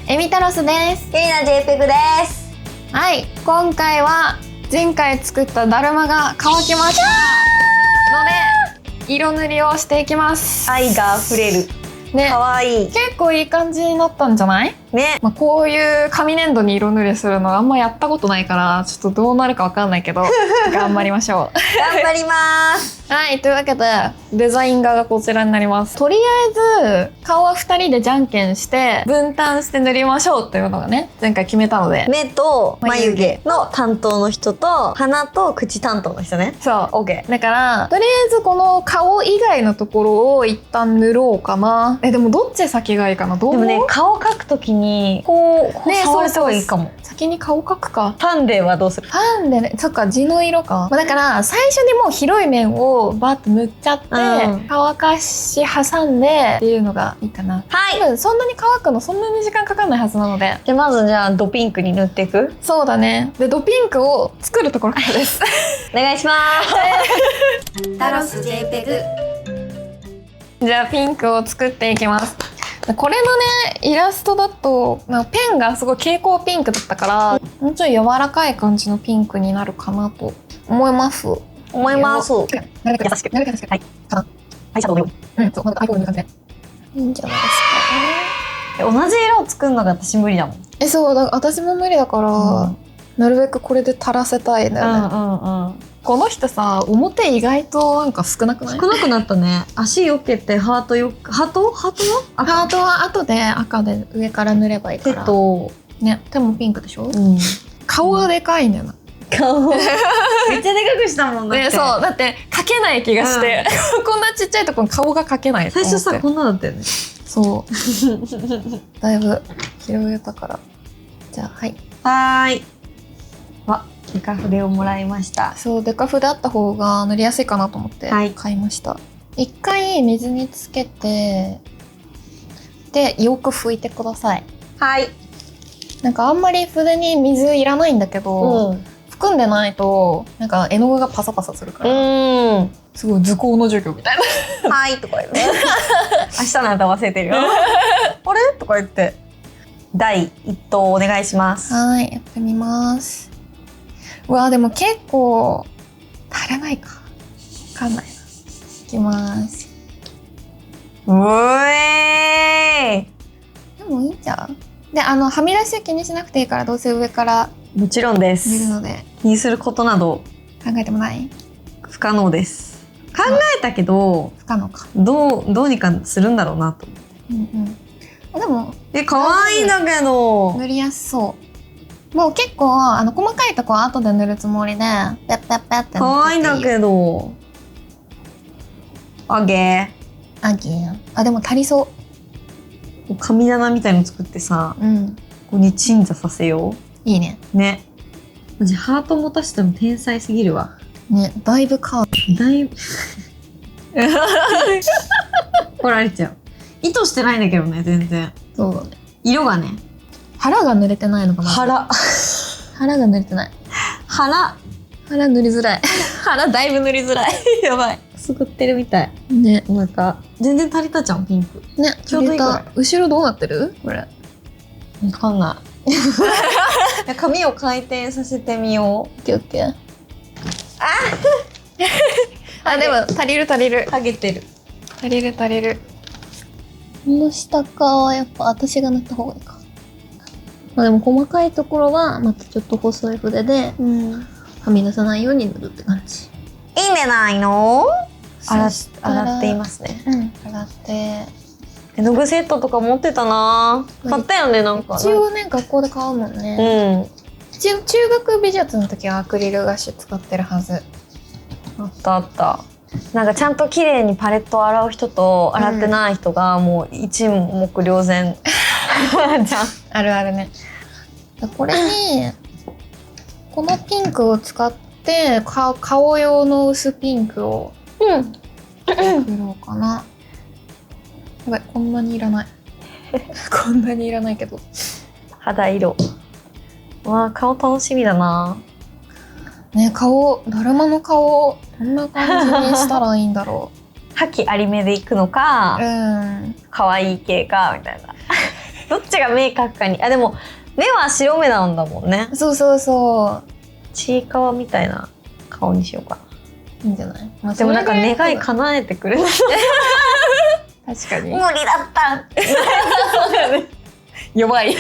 エミタロスです。ケリナ JPEG です。はい、今回は前回作っただるまが乾きましたので色塗りをしていきます。愛が溢れる。ね、可愛い。結構いい感じになったんじゃない？ね。こういう紙粘土に色塗りするのあんまやったことないからちょっとどうなるかわかんないけど頑張りましょう。頑張ります。はい、というわけでデザイン画がこちらになります。とりあえず顔は2人でじゃんけんして分担して塗りましょうっていうのがね前回決めたので、目と眉毛の担当の人と鼻と口担当の人ね。そう OK。だからとりあえずこの顔以外のところを一旦塗ろうかな。でもどっち先がいいかな。どう？でもね、顔描くときにこうね、触れた方がいいかも。先に顔描くか。パンデはどうする？パンでね、そっか地の色か。だから最初にもう広い面をバッと塗っちゃって、乾かし挟んでっていうのがいいかな。はい。多分そんなに乾くのそんなに時間かかんないはずなので。じゃあまずドピンクに塗っていく？そうだね。でドピンクを作るところからです。お願いします。タロス JPEG。じゃあピンクを作っていきます。これのねイラストだとペンがすごい蛍光ピンクだったからもうちょい柔らかい感じのピンクになるかなと思います。思います。なるべく優しく。なるべく優しく。はい。かな。アイシャドウのよう。そう、アイコンの感じで。いいんじゃないですか。同じ色を作るのが私無理だもん。そうだ、私も無理だから、なるべくこれで垂らせたいんだよね。この人さ、表意外となんか少なくない？少なくなったね。足よけてハートハートは後で赤で上から塗ればいいから。ね、手もピンクでしょ？顔がでかいんだよな。顔めっちゃでかくしたもんだって。そうだって描けない気がして、こんなちっちゃいところに顔が描けない。最初さこんなだったよね。そうだいぶ広げたから。じゃあはい。デカ筆をもらいました。そうデカ筆あった方が塗りやすいかなと思って買いました。一回水につけてでよく拭いてください。はい。なんかあんまり筆に水いらないんだけど、含んでないとなんか絵の具がパサパサするからすごい図工の授業みたいな。はいとか言って明日の歌忘れてるよ。あれとか言って第一投お願いします。はい、やってみます。うわでも結構足らないかわかんないな。いきます。うえーでもいいんじゃん。ではみ出しは気にしなくていいからどうせ上からもちろんです。見るので気にすることなど考えてもない不可能です。考えたけど不可能か。どうにかするんだろうなと思って。でも可愛いんだけど塗りやすそう。もう結構細かいとこは後で塗るつもりでペッペッペッって塗ってていいよ。可愛いんだけどあげでも足りそう。神棚みたいの作ってさ、ここに鎮座させよう。いいね。ね。マジハート持たせても天才すぎるわ。ね、だいぶだいぶ怒られちゃう。意図してないんだけどね全然。そうだね。色がね。腹が塗れてないのかな。腹が塗れてない。腹塗りづらい。腹だいぶ塗りづらい。やばい。すぐってるみたい。ね。なんか全然足りたじゃんピンク。ね、ちょうどいいくらい。後ろどうなってる？これ。わかんない。髪を回転させてみよう。オッケーオッケー。でも足りる。ハゲてる。足りる。この下かはやっぱ私が塗った方がいいか。でも細かいところはまたちょっと細い筆ではみ出さないように塗るって感じ。いいんじゃないの？洗っていますね。洗って。絵の具セットとか持ってたな。買ったよねなんか。一応ね学校で買うもんね。中学美術の時はアクリルガッシュ使ってるはず。あったなんかちゃんと綺麗にパレットを洗う人と洗ってない人がもう一目瞭然じゃん。あるあるね。これにこのピンクを使って顔用の薄ピンクを作ろうかな。やばい、こんなにいらない。こんなにいらないけど。肌色。わあ顔楽しみだな。ね、だるまの顔どんな感じにしたらいいんだろ覇気ありめでいくのか、う。可愛い系かみたいな。どっちが目描くかに。あ、でも目は白目なんだもんね。そうそうそちいかわみたいな顔にしようかう。いいんじゃない？まあ、な。でもなんか願いそれぐら叶えてくれない。確かに。無理だった弱い。無理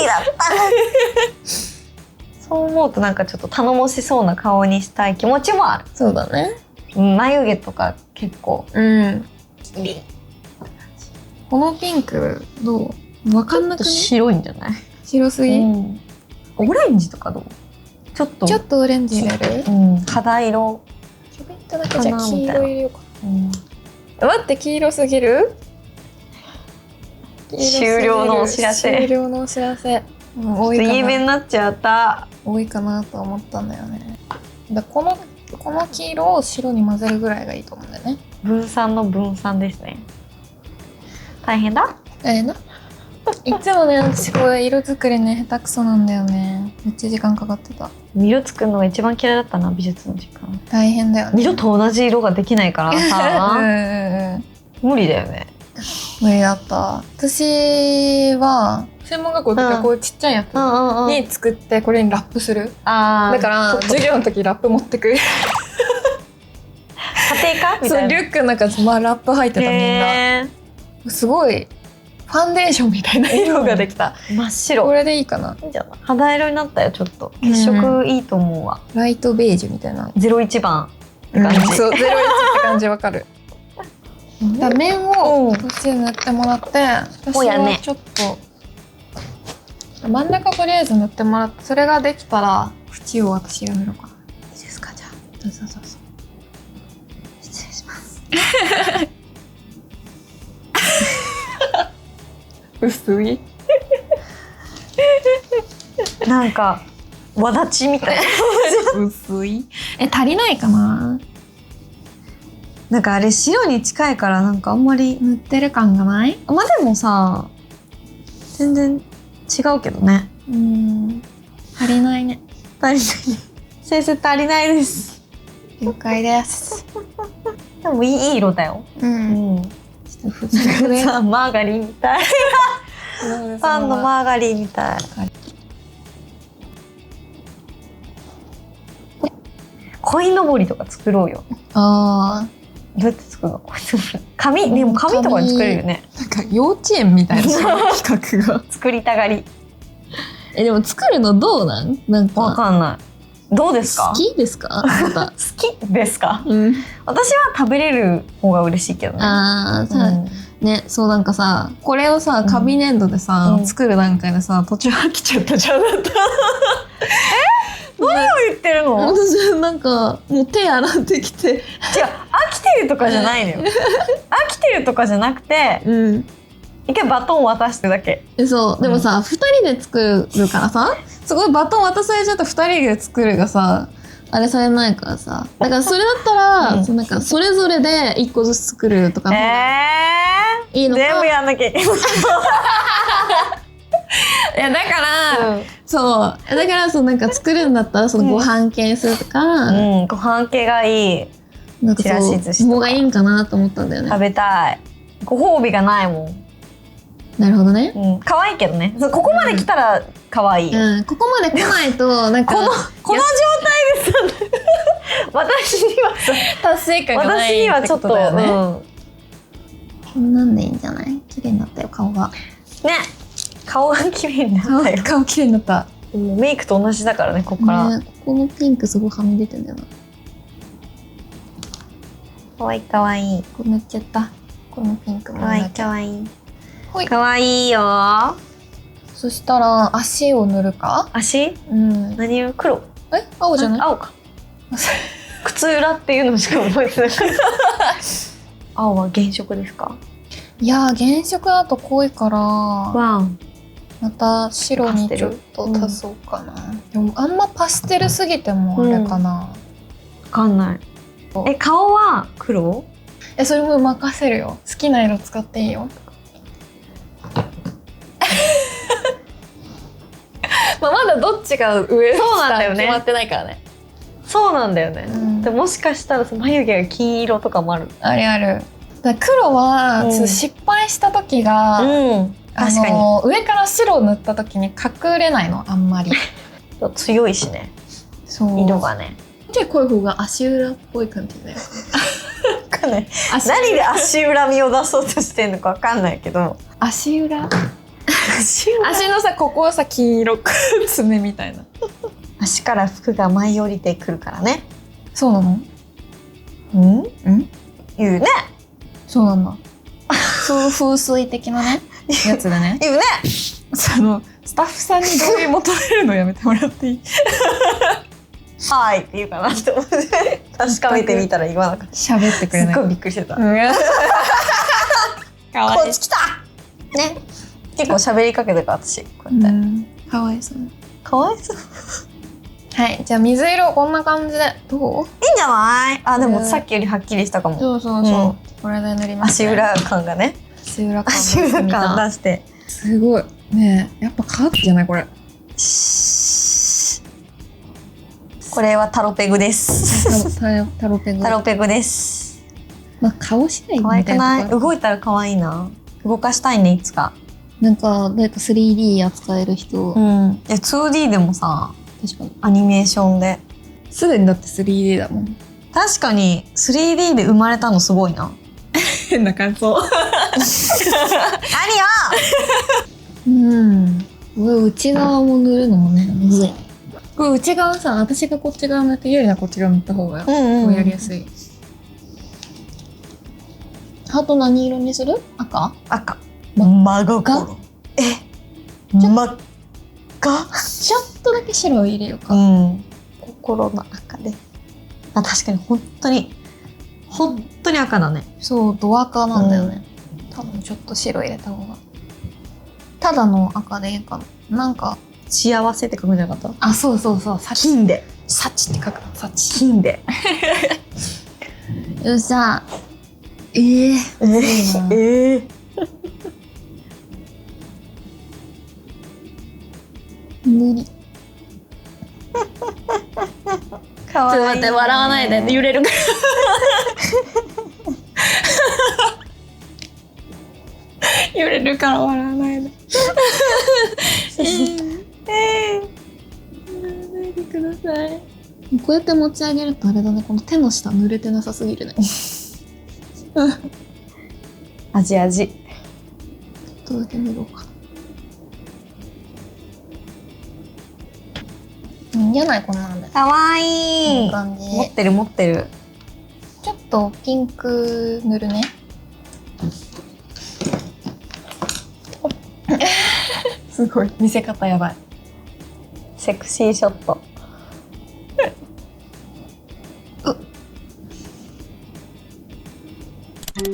だったそう思うとなんかちょっと頼もしそうな顔にしたい気持ちもある。そうだね。眉毛とか結構うん。このピンクどう？わかんなくね？白いんじゃない？白すぎ？オレンジとかどう？ちょっとちょっとオレンジ入れる？肌色ちょびっとだけじゃあ黄色入れようか。待って、黄色すぎる？終了のお知らせ。終了のお知らせ。多いかな。イエメンになっちゃった。多いかなと思ったんだよね。この黄色を白に混ぜるぐらいがいいと思うんだよね。分散の分散ですね。大変だ。いつもね、私これ色作りね、下手くそなんだよね。めっちゃ時間かかってた。色作るのが一番嫌いだったな、美術の時間。大変だよね。色と同じ色ができないからさ。無理だよね。無理だった。私は専門学校とかこういうちっちゃいやつに作ってこれにラップする。だから授業の時ラップ持ってく。家庭科みたいな。そう、リュックの中ラップ入ってたみんな。すごいファンデーションみたいな色ができた。真っ白。これでいいかな。いいんじゃない？肌色になったよ、ちょっと。血色いいと思うわ。ライトベージュみたいな。01番って感じ。そう、01って感じわかる。面をこっちで塗ってもらって、私はちょっと真ん中とりあえず塗ってもらって、それができたら縁を私が塗ろうかな。いいですか？じゃあ。どうぞどうぞ。失礼します。薄い。なんかわだちみたいな。薄い。足りないかな。なんかあれ白に近いからなんかあんまり塗ってる感がない？まあでもさ全然違うけどね。足りないね。足りないね。先生足りないです。了解です。でもいい色だよ。ちょっと普通にさマーガリンみたい。パンのマーガリンみたい。鯉のぼりとか作ろうよ。ああ。どうやって作るの？紙でも紙とかで作れるよね。なんか幼稚園みたいな企画が作りたがり。でも作るのどうなん？なんかわかんない。どうですか？好きですか？好きですか？私は食べれる方が嬉しいけどね。ね、そうなんかさ、これをさ紙粘土でさ作る段階でさ途中飽きちゃったじゃん。だった。何を言ってるの？私なんかもう手洗ってきて。違う、飽きてるとかじゃないのよ。飽きてるとかじゃなくて、一回バトン渡してだけ。そう、でもさ、2人で作るからさ、すごいバトン渡されちゃった2人で作るがさ、あれされないからさ、だからそれだったら、なんかそれぞれで1個ずつ作るとかいいのか。全部やんなきゃいけない。いやだから、そうだからそうなんか作るんだったらそのご飯系するとか、ご飯系がいい。なんかちらし寿司とかがいいんかなと思ったんだよね。食べたい。ご褒美がないもん。なるほどね。可愛いけどね。ここまで来たら可愛い。ここまで来ないとなんかこの状態です。私には達成感がないってことだよね。こんなんでいいんじゃない？綺麗になったよ顔が。ね。顔が綺麗になったよ。顔綺麗になった。メイクと同じだからね、ここから。ここのピンクすごいはみ出てんだよな。かわいいかわいい。これ塗っちゃった。このピンクもかわいいかわいい。ほい。かわいいよ。そしたら足を塗るか？足？何色？黒？青じゃない？青か。靴裏っていうのしか覚えてない。青は原色ですか？いや原色だと濃いからまた白にちょっと足そうかな。でもあんまパステルすぎてもあれかな。分かんない。顔は黒？それも任せるよ。好きな色使っていいよ。まだどっちが上下決まってないからね。そうなんだよね。でもしかしたら眉毛が金色とかもある。あるある。黒は失敗した時が確かに上から白塗った時に隠れないのあんまり。強いしね、そう色がね。ちょい濃い方が足裏っぽい感じだよ。わかんない。何で足裏身を出そうとしてんのかわかんないけど。足裏足裏。足のさここをさ金色く爪みたいな。足から服が舞い降りてくるからね。そうなの？言うね。そうなんだ。風水的なねやつでね。言うね。スタッフさんに同意求めるのやめてもらっていい？はいって言うかなって思って確かめてみたら言わなかった。喋ってくれない。すっごいびっくりしてた。かわいい。こっち来た。ね。結構喋りかけてから私こうやって。かわいそう。かわいそう。はい、じゃあ水色こんな感じでどう？いいんじゃない？あ、でもさっきよりはっきりしたかも。そうそうそう。これで塗ります。足裏感がね。足裏感出して。すごい。ねえ、やっぱカーキじゃないこれ。これはタロペグです。タロペグ。タロペグです。まあ顔次第可愛くない？動いたら可愛いな。動かしたいねいつか。なんか誰か 3D 扱える人。いや 2D でもさ。確かにアニメーションで。すでにだって 3D だもん。確かに 3D で生まれたのすごいな。変な感想。何よ。内側も塗るのもねむずい。これ内側さ、私がこっち側塗ってゆりなこっち側塗った方がやりやすい。ハート何色にする？赤？赤。真心。真っ赤。ちょっとだけ白を入れようか。心の赤で。あ、確かに本当に赤だね。そう、ド赤なんだよね。多分ちょっと白入れた方が。ただの赤でいいかな。なんか幸せって書くんじゃなかった？あ、そうそうそう。金で。サチって書くの。サチ。金で。よっしゃ。塗り。ちょっと待って、笑わないで、揺れるから。揺れるから笑わないで。ないでください。こうやって持ち上げるとあれだね、この手の下濡れてなさすぎるね。味。ちょっとだけ塗ろうか。いいんじゃないこんなんで。かわいい。いい感じ。持ってる。ちょっとピンク塗るね。すごい見せ方やばい。セクシーショット。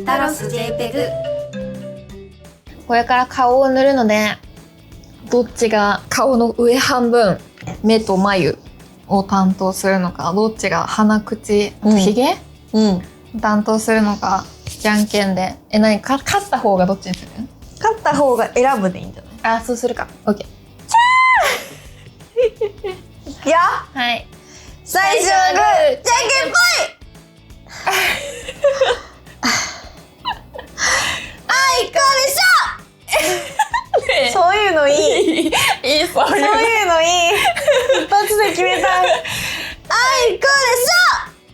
タロス JPEG。これから顔を塗るので、どっちが顔の上半分、目と眉を担当するのか、どっちが鼻口、ひげ、担当するのか、じゃんけんで。勝った方がどっちにする？勝った方が選ぶでいいんじゃない？あ、そうするか。オッケー。いくよ。はい。最初はグー、じゃんけんぽい。あいこでしょ。そういうのいい。いい、そういうのいい。一発で決めた。あいこ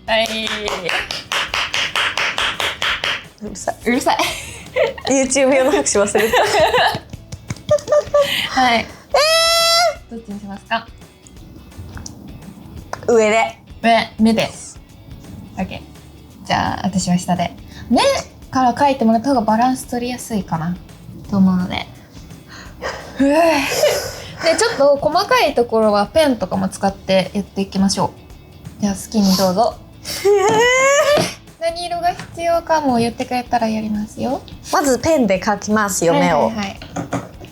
はい。でしょ。うるさい。うるさい。YouTube 用の拍手忘れた。はい。どっちにしますか？上で。目です。OK。じゃあ私は下で。目から描いてもらった方がバランス取りやすいかなと思うので。でちょっと細かいところはペンとかも使ってやっていきましょう。じゃあ好きにどうぞ。何色が必要かも言ってくれたらやりますよ。まずペンで描きますよ、目を。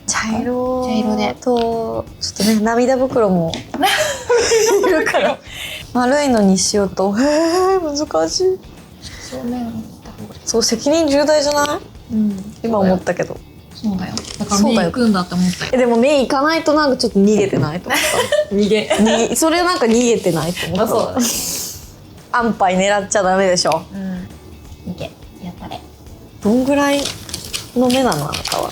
茶色でとちょっとね、涙袋もいるから丸いのにしようと。難しい。正面を持った方がいい。そう、責任重大じゃない？今思ったけど。そうだよ。だから目行くんだって思ったよ。でも目行かないとなんかちょっと逃げてないと思った。それなんか逃げてないと思った。そうだ。安牌狙っちゃダメでしょ。いけ、やったれ。どんぐらいの目なのあなたは？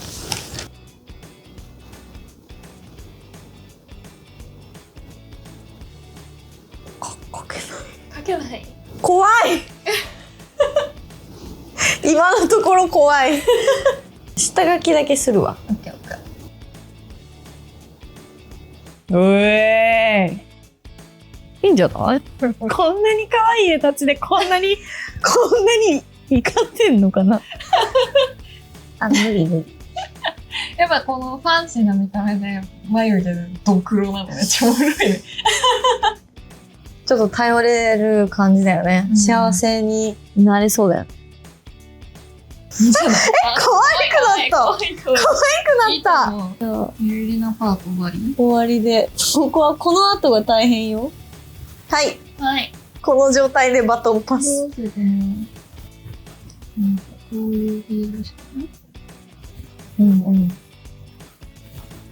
けない。怖い今のところ怖い下書きだけするわ。オッケーオッケー。いいんじゃないこんなに可愛い絵たちでこんなに怒ってんのかなあ、無理無理。やっぱこのファンシーな見た目で眉毛ド黒なのめっちゃおもろいね。ちょっと頼れる感じだよね。幸せになれそうだよ。可可愛くなった可愛い可愛くなった。ゆりなパート終わり。終わりで。ここはこの後が大変よ。はい。はい。この状態でバトンパス。どうしてね。こういうビールしかない。うんうん。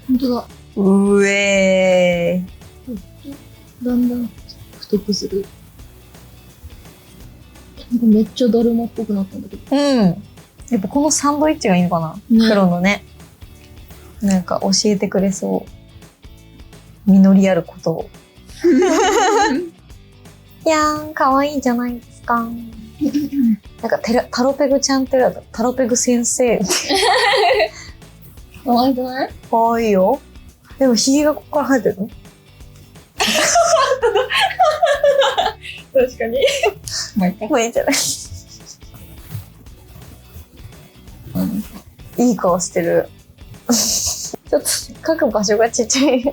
本当だ。うえー。だんだん太くする。なんかめっちゃだるまっぽくなったんだけど。うん。やっぱこのサンドイッチがいいのかな、ね、黒のね。なんか教えてくれそう。実りあることを。いやー、かわいいじゃないですか。なんかタロペグちゃんってタロペグ先生。かわいくない？かわいいよ。でもひげがここから生えてるの？確かに。まあいいか。まあいいんじゃない？いい顔してる。ちょっと書く場所がちっちゃい。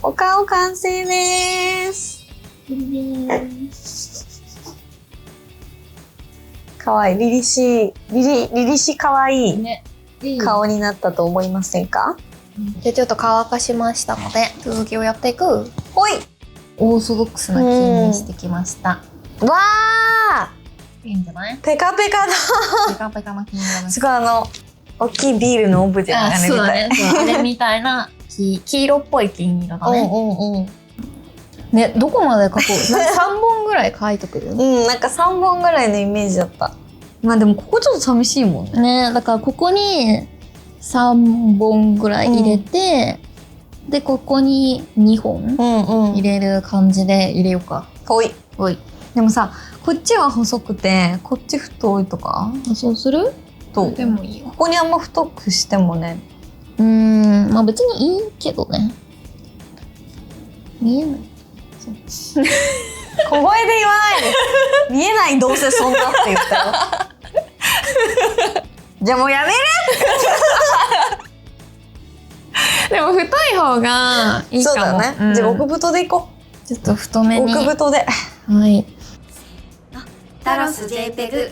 お顔完成でーす。かわいい、凛々しいかわいいね、顔になったと思いませんか？じゃあちょっと乾かしましたので続きをやっていく。ほい。オーソドックスな金にしてきました。わー、いいんじゃない？ペカペカだ。ペカペカな金色です。すごい大きいビールのオブジェがそうだね。あれみたいな黄色っぽい金色だね。うん。ね、どこまで描こう。3本ぐらい描いとくよ。なんか3本ぐらいのイメージだった。まあでもここちょっと寂しいもんね。ね、だからここに3本ぐらい入れて、でここに2本入れる感じで入れようか。ほい。ほい。でもさ、こっちは細くてこっち太いとか。そうする？とでもいいよ。ここにあんま太くしてもね。まあ別にいいけどね。見えない。小声で言わないで。見えない、どうせそんなって言ったよ。じゃあもうやめる。でも太い方がいいかも。そうだね。じゃあ極太でいこう。ちょっと太めに。極太で。はい。タロス JPEG。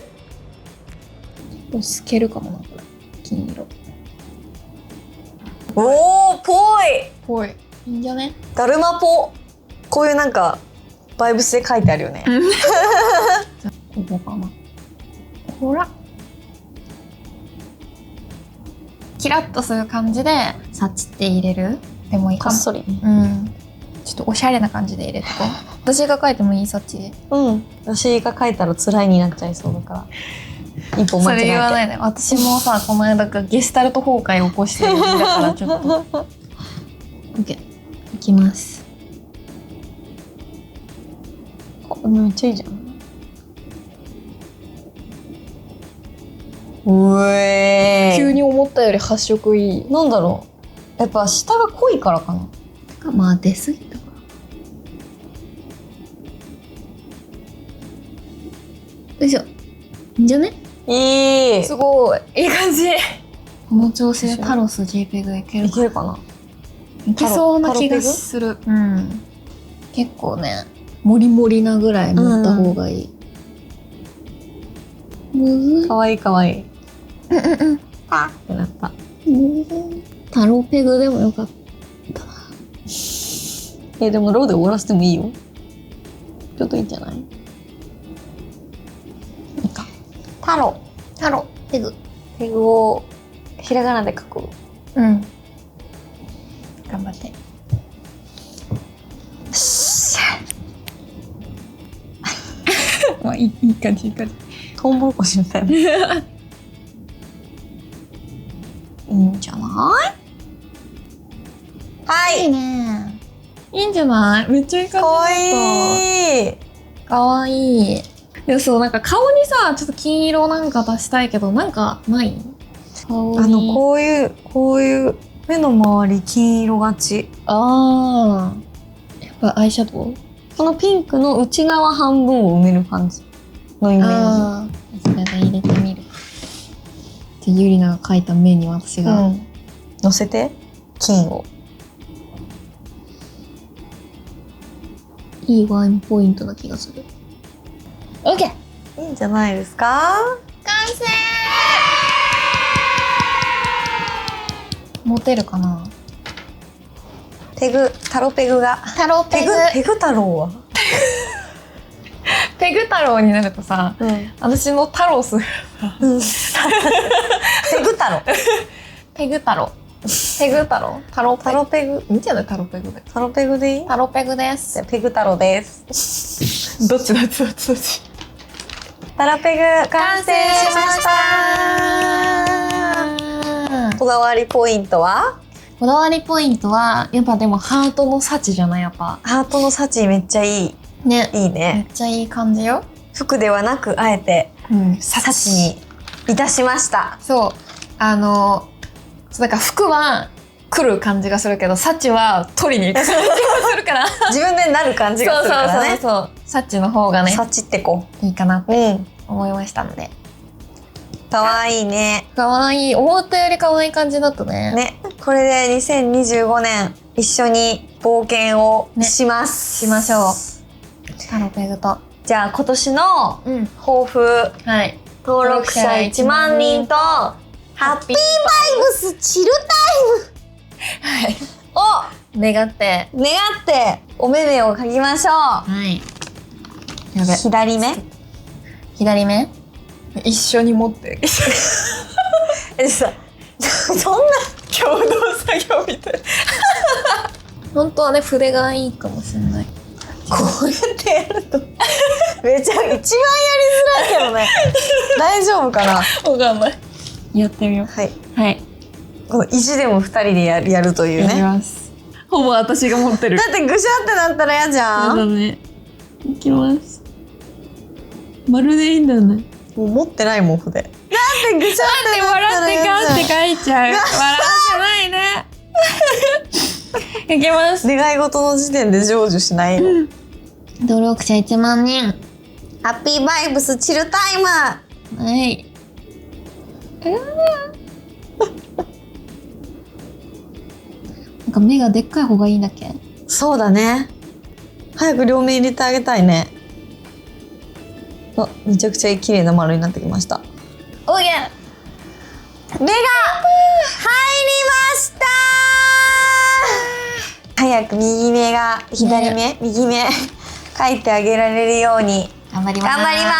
透けるかもな、これ。金色。おー、ぽい。ぽい。いいんじゃね？だるまぽ。こういうなんかバイブスで書いてあるよね。じゃあここかな。ほら。キラッとする感じでサチって入れる。でもいいかも。こっそり。ちょっとおしゃれな感じで入れてこう。私が書いてもいいサチ。私が書いたら辛いになっちゃいそうだから。一歩間違えて。それ言わないで。私もさ、この間ゲスタルト崩壊起こしてるんだからちょっと。OK。いきます。めっちゃいいじゃん。うえー。急に思ったより発色いい。なんだろう。やっぱ下が濃いからかな。まあ出過ぎたから。よいしょ。いいんじゃね？いい。すごい。いい感じ。この調子でタロス JPEG いけるかな？いけるかな？いけそうな気がする。結構ね、モリモリなぐらい持った方がいい。むずい。かわいいかわいい。パーってなった。タロペグでもよかった。でもローで終わらせてもいいよ。ちょっといいんじゃない？いいか。タロペグ。ペグをひらがなで書く。頑張って。まあいい感じいい感じ。トウモロコシみたいな。いいんじゃない？はいいね。いいんじゃない？めっちゃいい感じだった。かわいい。かわいい。でもそう、なんか顔にさ、ちょっと金色なんか出したいけど、なんかない顔に。こういう目の周り金色がち。あー。やっぱアイシャドウ？このピンクの内側半分を埋める感じのイメーあー。それで入れてみる。で、ゆりなが描いた目に私ジ。が。乗せて金を。いいワンポイントな気がする。オッケー！いいんじゃないですか？完成！持てるかな？タロペグが。タロペグ。ペグ太郎は？ペグ太郎になるとさ、私の太郎する。ペグ太郎。ペグ太郎。ペグ太郎。タロペグ。いいんじゃない？タロペグで。タロペグでいい？タロペグです。じゃあペグ太郎です。どっち？タロペグ完成しました。こだわりポイントは？こだわりポイントは、やっぱでもハートの幸じゃない？やっぱ。ハートの幸めっちゃいい。ね。いいめね。っちゃいい感じよ。服ではなく、あえて、幸にいたしました。そう。なんか服は来る感じがするけど、幸は取りに行く感じがするから。自分でなる感じがするからね。そう。幸の方がね、幸ってこいいかなってう。うん。思いましたので。かわいいね。かわいい。思ったよりかわいい感じだったね。ね。これで2025年一緒に冒険をします。しましょう。タロペグと。じゃあ今年の抱負、はい。登録者1万人とハッピーバイブスチルはい。タイムを願って。願ってお目目を描きましょう。はい。やべ。左目。左目一緒に持って。さ、そんな共同作業みたい。本当はね、筆がいいかもしれない。こうやってやるとめちゃ一番やりづらいけどね。大丈夫かな。わかんない。やってみよう。はい。はい。この意地でも2人でやるというやりね。ます。ほぼ私が持ってる。だってぐしゃってなったら嫌じゃそうだん。ね。いきます。丸でいいんだね。もう持ってないもん筆。だってぐしゃってなったら笑って嫌じゃん。ガンって書いちゃう。笑ってないね。いきます。願い事の時点で成就しないの。登録者1万人。ハッピーバイブスチルタイム。はい。なんか目がでっかい方がいいんだっけ？そうだね。早く両目入れてあげたいね。あ、めちゃくちゃ綺麗な丸になってきました。おいえ。目が入りました。早く右目が左目、右目描いてあげられるように頑張ります。頑張りま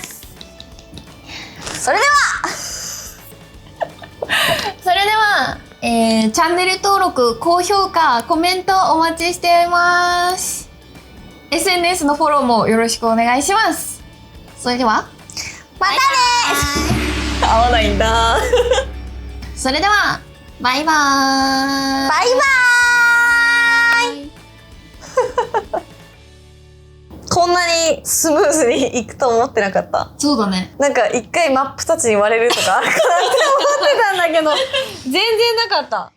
す。それではそれでは、チャンネル登録、高評価、コメントお待ちしています。SNS のフォローもよろしくお願いします。それでは、またね。合わないんだ。それでは、バイバーイ。バイバーイ。こんなにスムーズにいくと思ってなかった。そうだね。なんか一回真っ二つに割れるとかあるかなって思ってたんだけど、全然なかった。